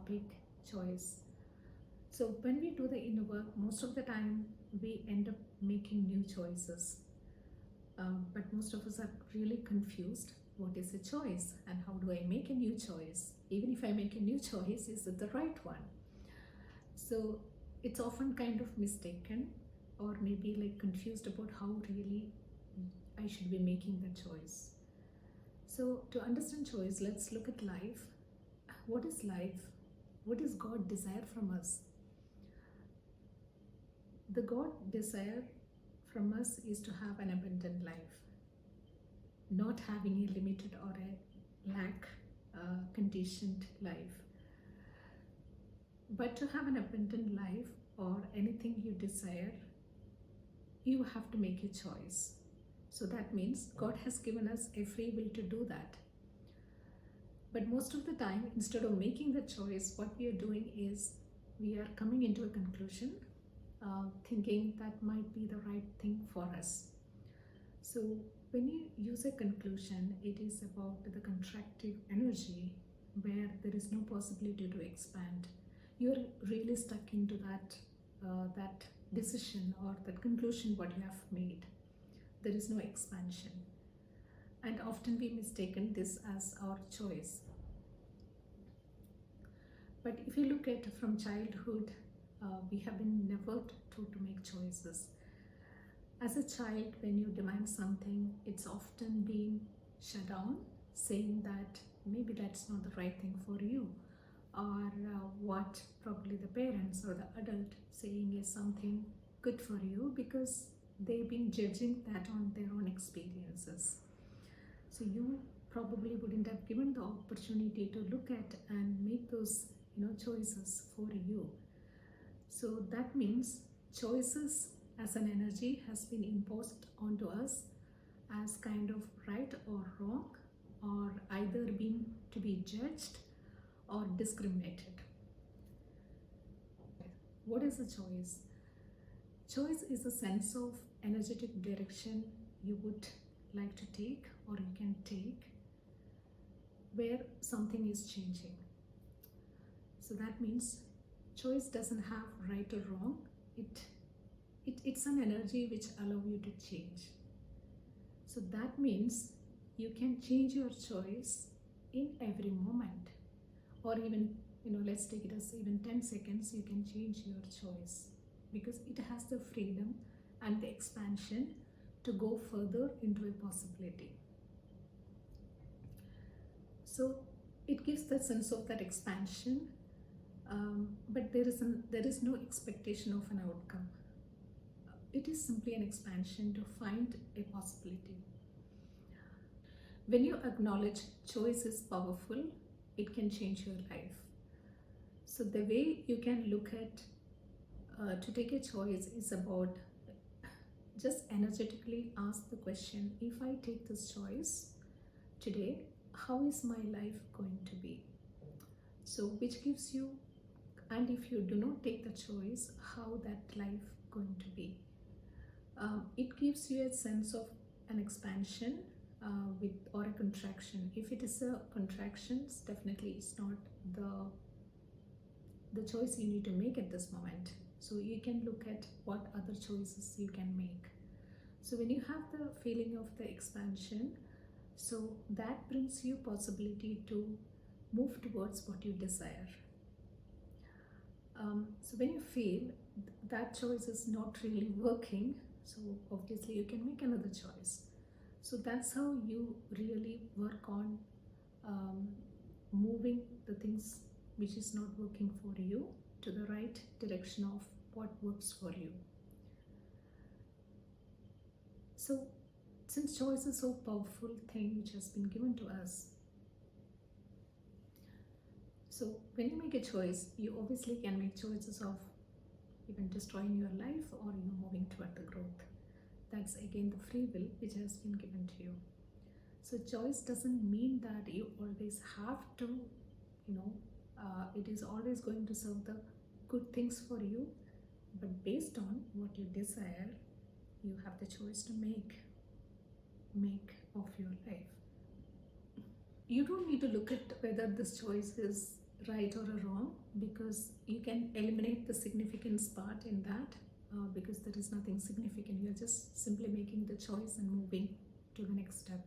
topic, choice. So when we do the inner work, most of the time we end up making new choices. But most of us are really confused. What is a choice and how do I make a new choice? Even if I make a new choice, is it the right one? So it's often kind of mistaken or maybe like confused about how really I should be making the choice. So to understand choice, let's look at life. What is life? What does God desire from us? The God desire from us is to have an abundant life, not having a limited or a lack conditioned life. But to have an abundant life or anything you desire, you have to make a choice. So that means God has given us a free will to do that. But most of the time, instead of making the choice, what we are doing is we are coming into a conclusion, thinking that might be the right thing for us. So when you use a conclusion, it is about the contractive energy where there is no possibility to expand. You're really stuck into that decision or that conclusion what you have made. There is no expansion. And often we mistaken this as our choice. But if you look at from childhood, we have been never taught to make choices. As a child, when you demand something, it's often being shut down, saying that maybe that's not the right thing for you, or what probably the parents or the adult saying is something good for you because they've been judging that on their own experiences. So you probably wouldn't have given the opportunity to look at and make those choices for you. So that means choices as an energy has been imposed onto us as kind of right or wrong, or either being to be judged or discriminated. What is a choice? Choice is a sense of energetic direction you would like to take or you can take where something is changing. So that means choice doesn't have right or wrong. It's an energy which allows you to change. So that means you can change your choice in every moment, or even let's take it as even 10 seconds you can change your choice, because it has the freedom and the expansion to go further into a possibility. So it gives the sense of that expansion, but there is no expectation of an outcome. It is simply an expansion to find a possibility. When you acknowledge choice is powerful, it can change your life. So the way you can look at to take a choice is about just energetically ask the question, if I take this choice today, how is my life going to be? So which gives you, and if you do not take the choice, how that life going to be? It gives you a sense of an expansion or a contraction. If it is a contraction, definitely it's not the choice you need to make at this moment. So you can look at what other choices you can make. So when you have the feeling of the expansion, so that brings you possibility to move towards what you desire. So when you feel that choice is not really working, so obviously you can make another choice. So that's how you really work on moving the things which is not working for you to the right direction of what works for you. So since choice is so powerful thing which has been given to us, so when you make a choice, you obviously can make choices of even destroying your life or moving toward the growth. That's again the free will which has been given to you. So choice doesn't mean that you always have to, it is always going to serve the good things for you, but based on what you desire, you have the choice to make of your life. You don't need to look at whether this choice is right or a wrong, because you can eliminate the significance part in that, because there is nothing significant. You're just simply making the choice and moving to the next step.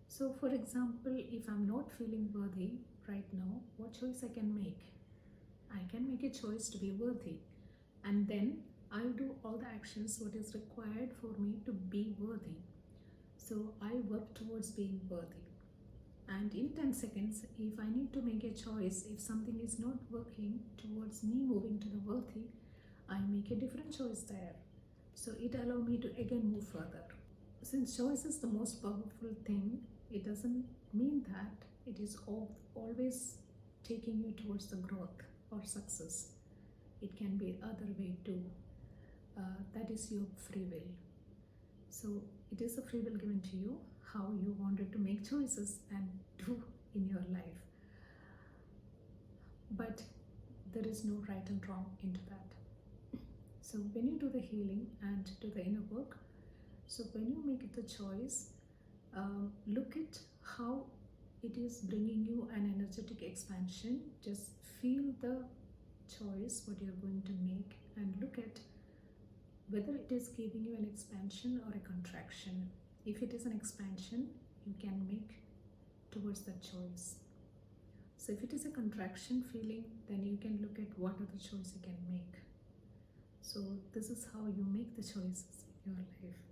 So for example, if I'm not feeling worthy right now, what choice I can make? I can make a choice to be worthy, and then I'll do all the actions what is required for me to be worthy. So I work towards being worthy. And in 10 seconds, if I need to make a choice, if something is not working towards me moving to the worthy, I make a different choice there. So it allows me to again move further. Since choice is the most powerful thing, it doesn't mean that it is always taking you towards the growth or success. It can be other way too. That is your free will. So it is a free will given to you, how you wanted to make choices and do in your life. But there is no right and wrong into that. So when you do the healing and do the inner work, so when you make the choice, look at how it is bringing you an energetic expansion. Just feel the choice what you're going to make and look at whether it is giving you an expansion or a contraction. If it is an expansion, you can make towards that choice. So if it is a contraction feeling, then you can look at what other choice you can make. So this is how you make the choices in your life.